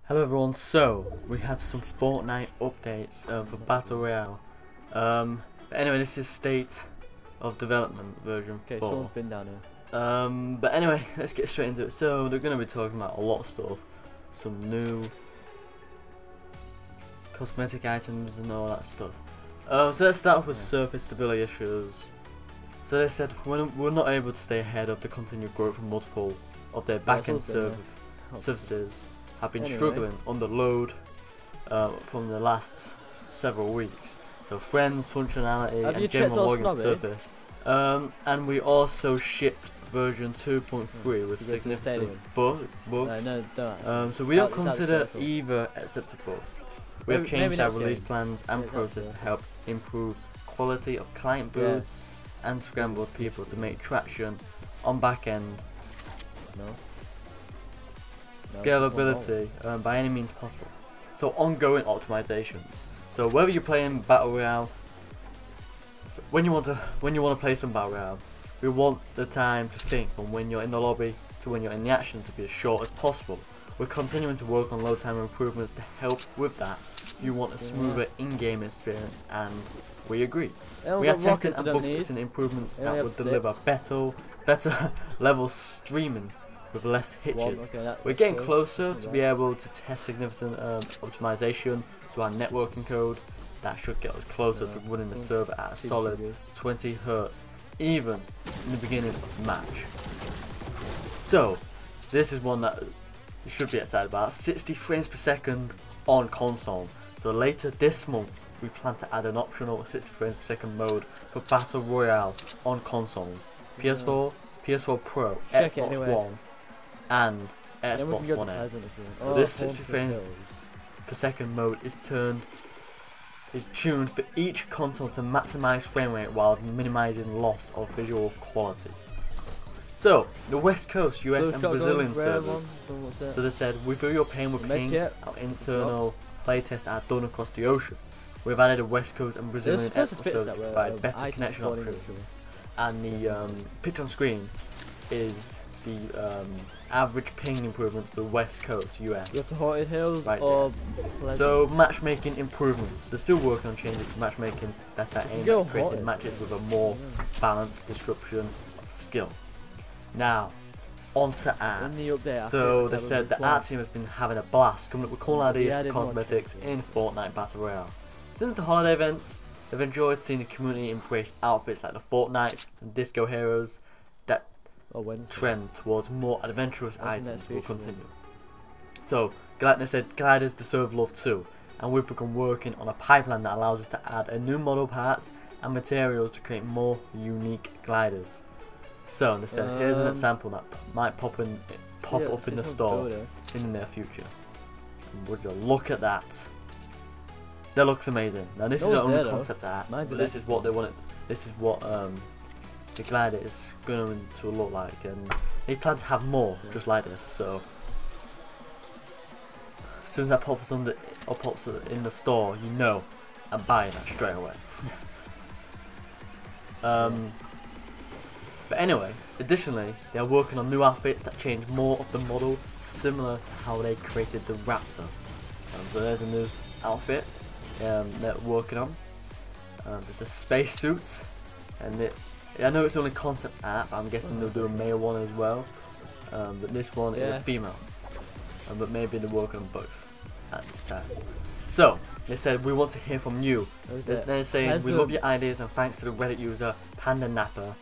Hello everyone, so we have some Fortnite updates for Battle Royale. But anyway, this is state of development version 4. Okay, someone's been down here. But anyway, let's get straight into it. So they're going to be talking about a lot of stuff. Some new cosmetic items and all that stuff. So let's start with surface stability issues. So they said we're not able to stay ahead of the continued growth of multiple of their backend services have been struggling under load from the last several weeks. So friends, functionality, and general login surface. And we also shipped version 2.3 with significant bugs. So we don't consider either acceptable. We have changed our release plans and process to help improve quality of client boots and scrambled people to make traction on backend. Scalability by any means possible. So ongoing optimizations. So whether you're playing Battle Royale, when you want to play some Battle Royale, we want the time to think from when you're in the lobby to when you're in the action to be as short as possible. We're continuing to work on load time improvements to help with that. You want a smoother in-game experience, and we agree. We are testing and bug fixing improvements that would deliver better level streaming with less hitches. We're getting closer to be able to test significant optimization to our networking code. That should get us closer to running the server at a solid 20 Hz, even in the beginning of the match. So, this is one that you should be excited about. 60 frames per second on console. So later this month, we plan to add an optional 60 frames per second mode for Battle Royale on consoles. PS4, PS4 Pro, Xbox One, and Xbox One X. So this 60 frames per second mode is tuned for each console to maximize frame rate while minimizing loss of visual quality. So the West Coast, US and Brazilian servers. So they said, we feel your pain with ping. Our internal playtests are done across the ocean. We've added a West Coast and Brazilian Xbox server to provide better connection options. And the picture on screen is the average ping improvements for the West Coast, US. Right there. So matchmaking improvements. They're still working on changes to matchmaking that are aimed at creating matches with a more balanced distribution of skill. Now, on to art. So they said the art team has been having a blast coming up with cool ideas for cosmetics in Fortnite Battle Royale. Since the holiday events, they've enjoyed seeing the community embrace outfits like the Fortnites and Disco Heroes. That trend towards more adventurous items will continue. So, they said gliders deserve love too, and we've begun working on a pipeline that allows us to add a new model parts and materials to create more unique gliders. So they said here's an example that might pop up in the store in the near future. And would you look at that? That looks amazing. Now this is not only concept art, but this is what they wanted. This is what the glider is going to look like, and they plan to have more just like this. So as soon as that pops in the store, you know I'm buying that straight away. But anyway, additionally, they are working on new outfits that change more of the model, similar to how they created the Raptor. So there's a new outfit they're working on. There's a spacesuit, and I know it's only concept art, but I'm guessing they'll do a male one as well. But this one is a female, but maybe they're working on both at this time. So they said we want to hear from you. They're saying we love your ideas and thanks to the Reddit user Panda Napper.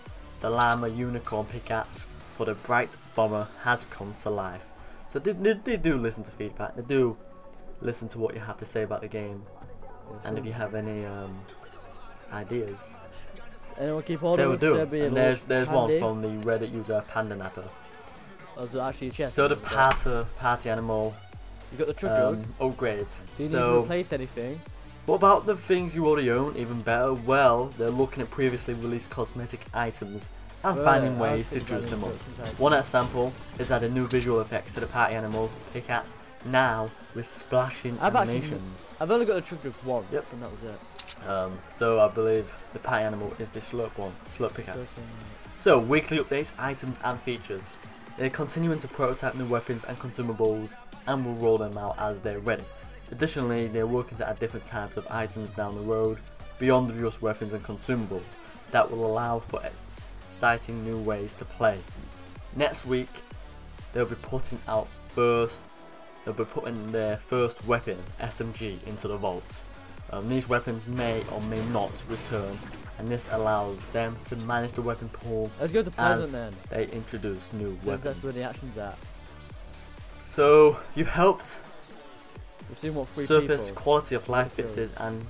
The llama unicorn pickaxe for the bright bomber has come to life. So they do listen to feedback. They do listen to what you have to say about the game, and if you have any ideas, they will do. And there's one from the Reddit user Panda Napper. So the party animal. You got the truck upgrade. Do you need to replace anything? What about the things you already own? Even better. Well, they're looking at previously released cosmetic items and finding ways to juice them up. One example is adding new visual effects to the party animal pickaxe, now with splashing animations. I've only got the truck once, and that was it. So I believe the party animal is the slurp pickaxe. So weekly updates, items and features. They're continuing to prototype new weapons and consumables and will roll them out as they're ready. Additionally, they're working to add different types of items down the road beyond just weapons and consumables that will allow for exciting new ways to play. Next week, they'll be putting their first weapon, SMG, into the vault. These weapons may or may not return, and this allows them to manage the weapon pool Let's go to Pleasant as then. they introduce new weapons. That's where the action's at. So you've helped We've seen what surface quality of life fixes, and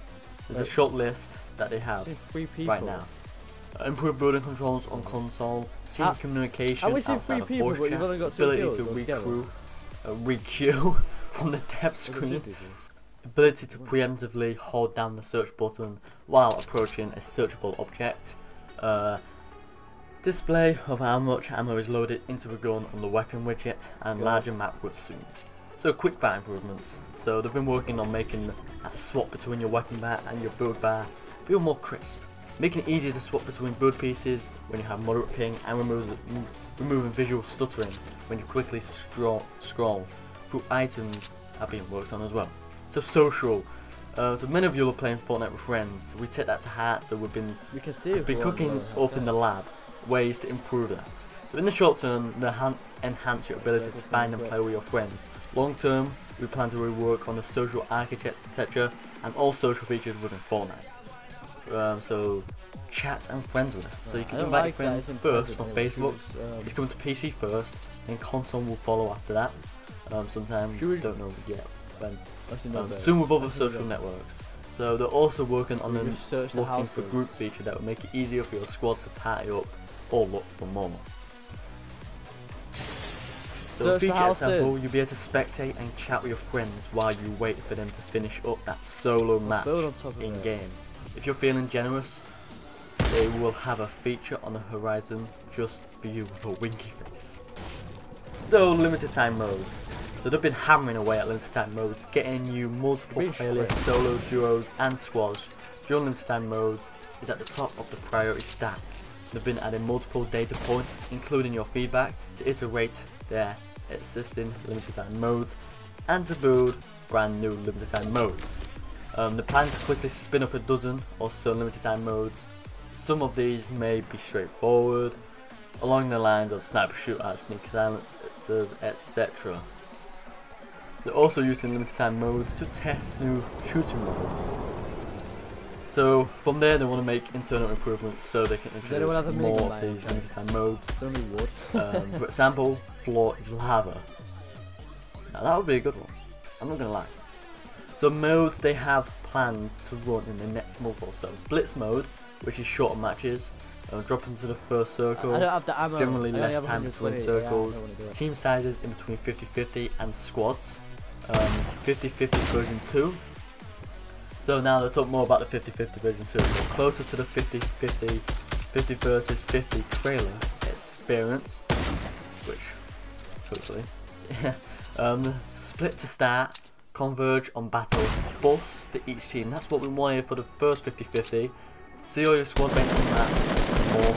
there's a short list that they have right now. Improved building controls on console, team communication outside of voice chat, ability to requeue from the death screen, ability to preemptively hold down the search button while approaching a searchable object, display of how much ammo is loaded into a gun on the weapon widget, and larger map width soon. So quick bar improvements. So they've been working on making that swap between your weapon bar and your build bar feel more crisp, making it easier to swap between build pieces when you have moderate ping, and removing visual stuttering when you quickly scroll through items are being worked on as well. So social. So many of you are playing Fortnite with friends. We take that to heart, so we've been cooking up in the lab ways to improve that. So in the short term, they enhance your ability to find and play with your friends. Long term, we plan to rework on the social architecture and all social features within Fortnite. So chat and friends lists. So you can invite your friends first from Facebook. It's coming to PC first, and console will follow after that. Sometime, don't know yet when. Soon with other social networks. So they're also working on the looking for group feature that will make it easier for your squad to party up or look for more. So feature example, you'll be able to spectate and chat with your friends while you wait for them to finish up that solo match in game. If you're feeling generous, they will have a feature on the horizon just for you with a winky face. So limited time modes. So they've been hammering away at limited time modes, getting you multiple playlists, solo, duos and squads. During limited time modes is at the top of the priority stack. They've been adding multiple data points, including your feedback, to iterate their existing limited time modes and to build brand new limited time modes. The plan to quickly spin up a dozen or so limited time modes. Some of these may be straightforward, along the lines of sniper shootout, sneak silencers, etc. They're also using limited time modes to test new shooting modes. So from there they want to make internal improvements so they can introduce more of these limited time modes. For example, floor is lava. Now that would be a good one, I'm not gonna lie. So modes they have planned to run in the next month or so. Blitz Mode, which is shorter matches, drop into the first circle, generally less time between circles, team sizes in between 50-50 and squads, 50-50 version 2. So now let's talk more about the 50-50 version 2. So closer to the 50-50, 50 versus 50 trailer experience, which hopefully, split to start, converge on battle, bus for each team. That's what we wanted for the first 50-50. See all your squad mates on that, more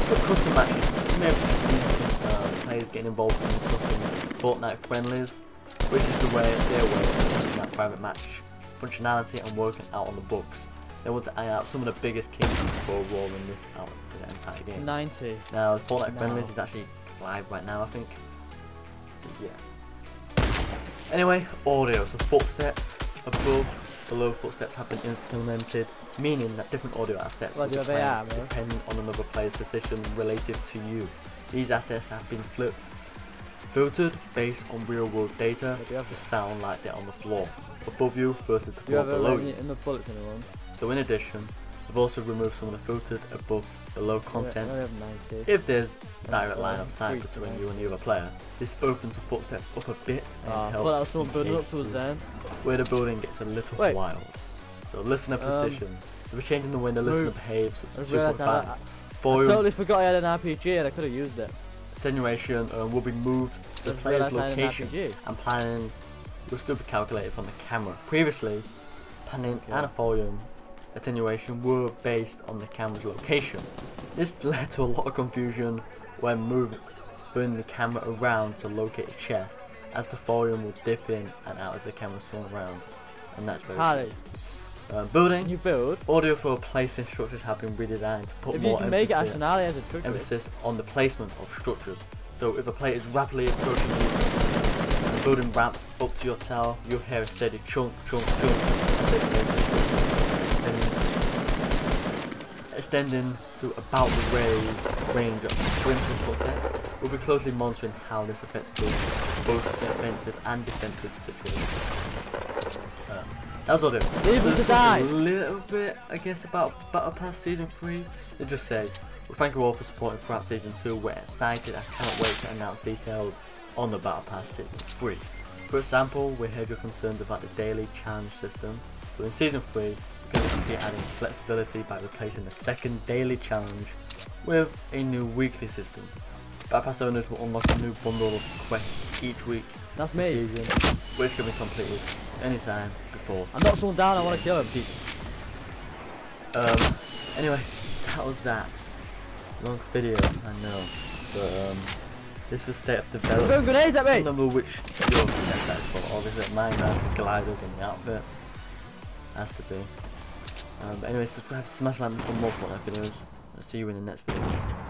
so custom matches. You may have seen some players getting involved in custom Fortnite friendlies, which is the way their way of testing that private match functionality and working out on the bugs. They want to iron out some of the biggest kinks before rolling this out to the entire game. 90. Now Fortnite friendlies is actually live right now, I think. So yeah. Anyway, audio. So footsteps above, below footsteps have been implemented, meaning that different audio assets will be played depending on another player's position relative to you. These assets have been filtered based on real world data to sound like they're on the floor above you versus the floor below you. So in addition, we've also removed some of the filtered above below content. If there's a direct line of sight between you and the other player, this opens the footsteps up a bit and helps in cases where the building gets a little wild. So listener position. We're changing the way the listener behaves to 2.5. I totally forgot I had an RPG and I could have used it. Attenuation will be moved to the player's location, and planning will still be calculated from the camera. Previously, panning and volume attenuation were based on the camera's location. This led to a lot of confusion when moving the camera around to locate a chest. as the volume will dip in and out as the camera swung around, and that's very Harley, building. you build. Audio for placing structures have been redesigned to put If you more can make it Astonali as a trick. emphasis on the placement of structures. So if a player is rapidly approaching you, and the building ramps up to your tower, you'll hear a steady chunk, chunk, chunk as they place the structure, extending to about the range of sprinting footsteps. We'll be closely monitoring how this affects both the offensive and defensive situations. That was all it. A little bit, I guess, about Battle Pass Season 3. They just say, well, thank you all for supporting throughout Season 2. We're excited. I cannot wait to announce details on the Battle Pass Season 3. For example, we heard your concerns about the daily challenge system. So in Season 3, we're going to be adding flexibility by replacing the second daily challenge with a new weekly system. Battle Pass owners will unlock a new bundle of quests each week this season, which can be completed anytime before. I knocked someone down, I want to kill him. Anyway, that was that. Long video, I know. But this was state of development. Throwing grenades at me! I don't know which you're excited for. Obviously mine are the gliders and the outfits. Has to be. But anyway, subscribe, smash like for more Fortnite videos. I'll see you in the next video.